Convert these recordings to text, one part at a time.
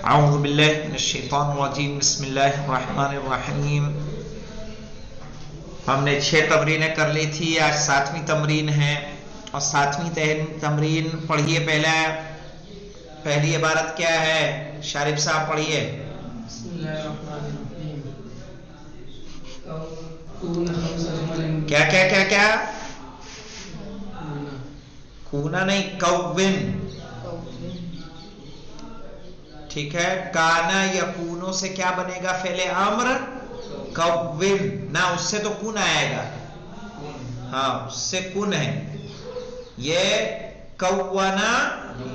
اعوذ باللہ من الشیطان الرجیم بسم اللہ الرحمن الرحیم. ہم نے 6 تمرینیں کر لی تھی، آج 7ویں تمرین ہے. اور 7ویں تمرین پڑھیے. پہلی عبارت کیا ہے؟ شارف صاحب پڑھیے. بسم اللہ الرحمن الرحیم. کیا کیا کیا کیا؟ کونا نہیں، کون. ٹھیک ہے. کانا یکونو سے کیا بنے گا؟ فعل امر کون. نہ اس سے تو کون آئے گا. ہاں اس سے کن ہے. یہ کونا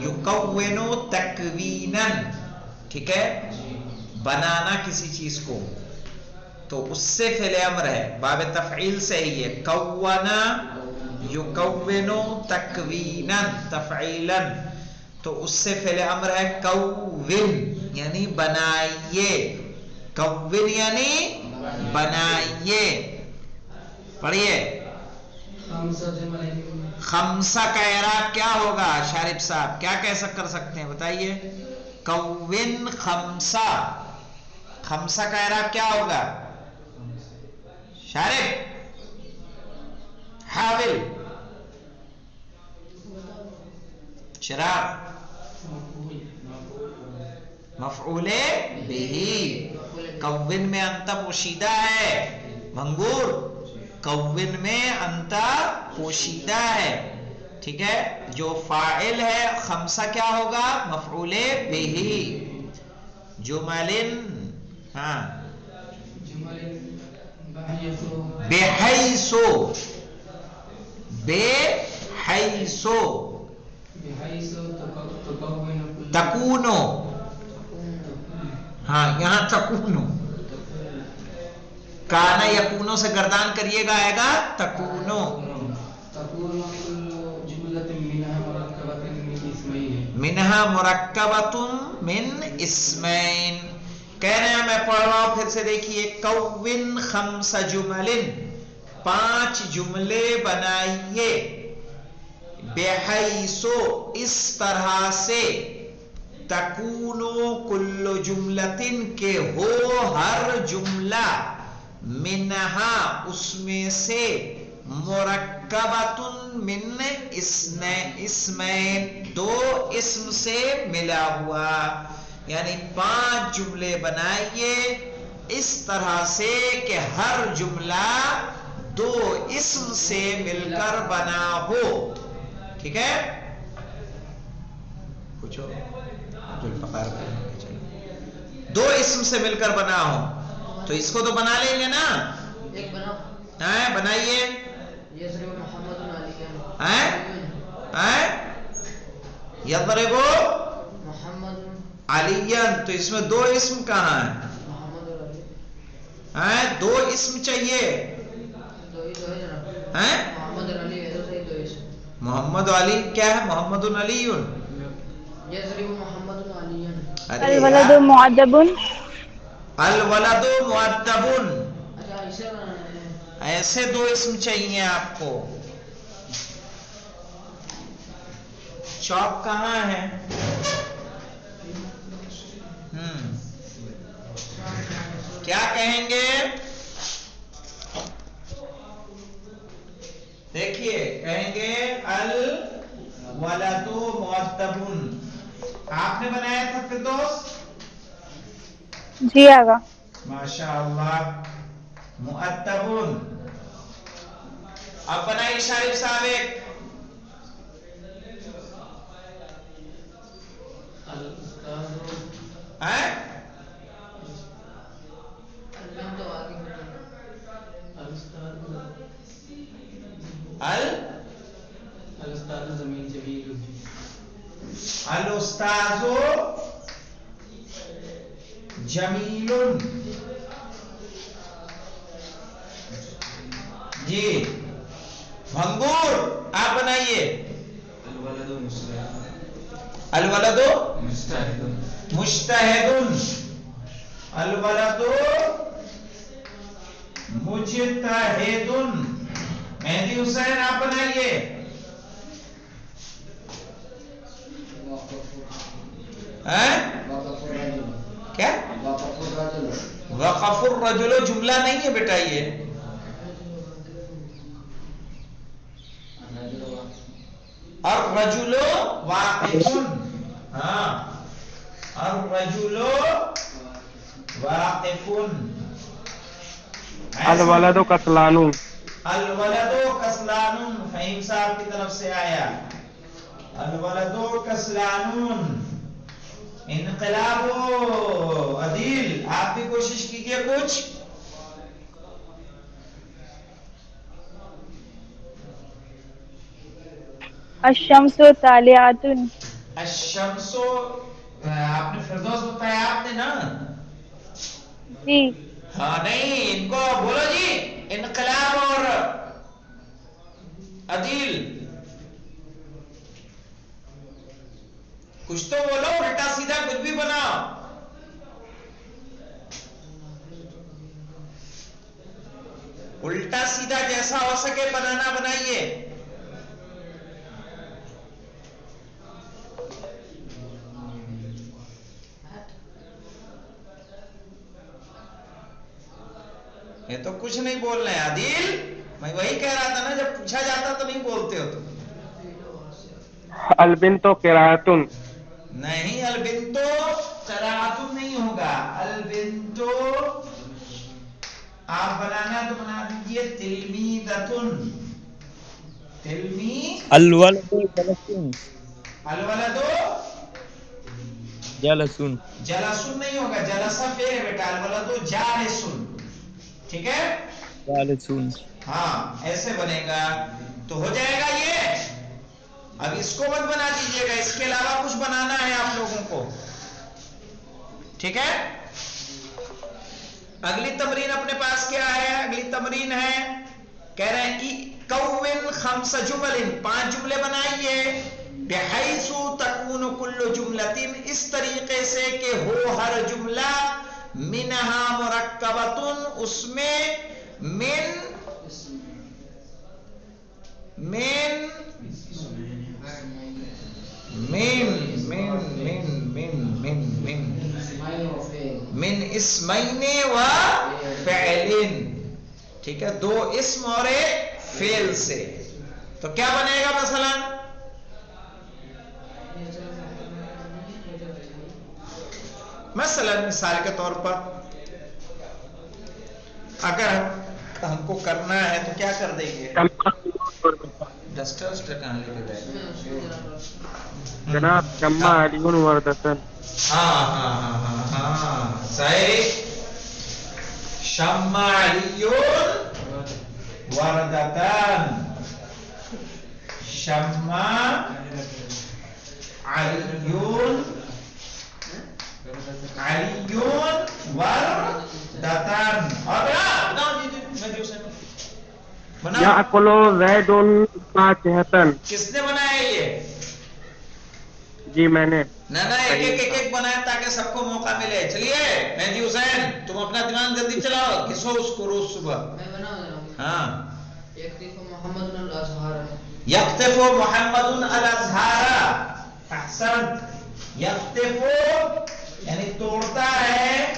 یکونو تکوینا. ٹھیک ہے. بنانا کسی چیز کو، تو اس سے فعل امر ہے. باب تفعیل سے ہی ہے. کونا یکونو تکوینا تفعیلا، تو اس سے فعل امر ہے کون، یعنی بنائیے. کون یعنی بنائیے. پڑھیے. خمسہ کا اعراب کیا ہوگا؟ شارف صاحب کیا کر سکتے ہیں بتائیے. کون خمسہ. خمسہ کا اعراب کیا ہوگا؟ شارف حاول شراب. مفعول بہ. کون میں انت پوشیدہ ہے. منگور کون میں انت پوشیدہ ہے. ٹھیک ہے. جو فاعل ہے خمسہ کیا ہوگا؟ مفعول بہ. جملن، ہاں بحیثو. بحیثو تکونو. ہاں یہاں تکونو. کانا یکونو سے گردان کریے گا، آئے گا تکونو. منہا مرکبۃ من اسمین. کہہ رہے ہیں، میں پڑھ رہا ہوں پھر سے دیکھیے. کون خمس جمل، 5 جملے بنائیے. بحیثو اس طرح سے. تکونو کل جملتن کے ہو ہر جملہ. منہا اس میں سے. مرکبۃ من اسمین 2 اسم سے ملا ہوا. یعنی 5 جملے بنائیے اس طرح سے کہ ہر جملہ 2 اسم سے مل کر بنا ہو. ٹھیک ہے. پوچھو. 2 اسم سے مل کر بنا ہو، تو اس کو تو بنا لیں گے نا. بنائیے. یضرب علیاً، تو اس میں 2 اسم کہاں ہیں؟ 2 اسم چاہیے. محمد علی کیا ہے؟ محمد علی. الولد مؤدب. الولد مؤدب. ایسے 2 اسم چاہیے آپ کو. چوک کہاں ہے؟ کیا کہیں گے؟ دیکھیے کہیں گے الولد مؤدب. آپ نے بنایا تھا فردوس؟ جی آگا. ماشاء اللہ. مؤدب. اب بنائیے شارف صاحب ایک. الاستاذ جمیل. جی منگور آپ بنائیے. الولد مجتہد. الولد مجتہد. مہدی حسین آپ بنائیے. وقف الرجل جملہ نہیں ہے بیٹا یہ. الرجل واقف. ہاں الرجل واقف. الولد کسلان. الولد کسلان فہیم صاحب کی طرف سے آیا. الولد کسلان. انقلاب عدیل آپ بھی کوشش کیجئے کچھ. الشمس طالعۃ. الشمس آپ نے فردوس بتایا آپ نے نا. جی ہاں نہیں ان کو بولو جی. انقلاب اور عدیل کچھ تو بولو. الٹا سیدھا کچھ بھی بناؤ. الٹا سیدھا جیسا ہو سکے بنانا بنائیے. یہ تو کچھ نہیں بول رہے ہیں عادل. میں وہی کہہ رہا تھا نا جب پوچھا جاتا تو نہیں بولتے ہو تم. البنت قراءۃ. نہیں البنت قراءۃ نہیں ہوگا. البنت آپ بنانا تو بنا دیجئے تلمیذۃ. الولد جلسون. الولد جلسون. جلسن نہیں ہوگا. جلسہ فعل ہے بیٹا. الولد جالسن. ٹھیک ہے جالسون. ہاں ایسے بنے گا تو ہو جائے گا یہ. اب اس کو مت بنا دیجئے گا. اس کے علاوہ کچھ بنانا ہے آپ لوگوں کو. ٹھیک ہے. اگلی تمرین اپنے پاس کیا ہے؟ اگلی تمرین ہے کہہ رہے ہیں کہ کون خمس جمل. 5 جملے بنائیے. بحیث تکون کل جملۃ. اس طریقے سے کہ ہو ہر جملہ منہا مرکبۃ. اس میں من من من من من من من من من اسمین و فعلین. ٹھیک ہے 2 اسم اور ایک فعل سے. تو کیا بنے گا مثلا مثال کے طور پر اگر ہم کو کرنا ہے تو کیا کر دیں گے؟ ڈسٹر کہاں لے کے جائیں جناب شمع علی وردتن. ہاں ہاں ہاں ہاں ہاں صحیح. شمع علی وردتن. شمع علی وردتن. اور یأکل زید فاکہۃ. کس نے بنایا یہ؟ جی میں نے. نہ ایک بنایا تاکہ سب کو موقع ملے. چلیے مہدی حسین تم اپنا دماغ جلدی چلاؤ. کسو اس کو روز صبح. ہاں یکتف محمد الازہار. یکتف محمد الازہار. احسن. یکتف یعنی توڑتا ہے.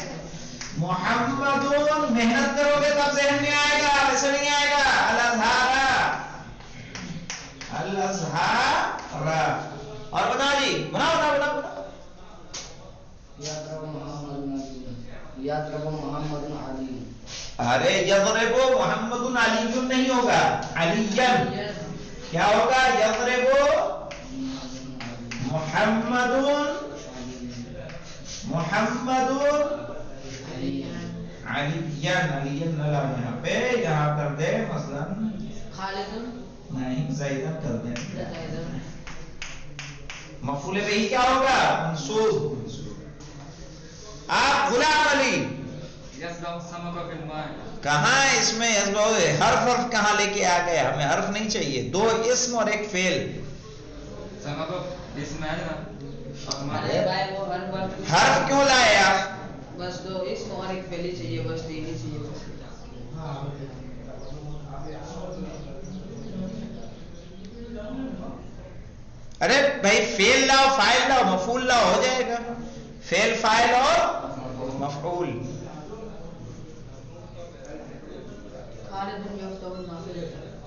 محمد محنت کرو گے تب ذہن میں آئے گا. ایسے نہیں آئے گا. الازہار الازہار. اور بنا جی بنا. یضرب محمد علی. ارے یضرب محمد علی نہیں ہوگا. علی کیا ہوگا؟ یضرب محمد علی نہ لاؤ یہاں پہ. یہاں کر دے مثلا خالد. نہیں زیدن کر دیں. مفعول بہ کیا ہوگا؟ منصوب. آپ غلام علی. کہاں ہے اس میں حرف کہاں لے کے آ گئے؟ ہمیں حرف نہیں چاہیے. 2 اسم اور ایک فعل. حرف کیوں لائے آپ؟ بس 2 اسم اور ایک فعل چاہیے. بس 3 ہی چاہیے. ارے بھائی فعل لاؤ فاعل لاؤ مفعول لاؤ ہو جائے گا. فعل فاعل اور مفعول.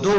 2,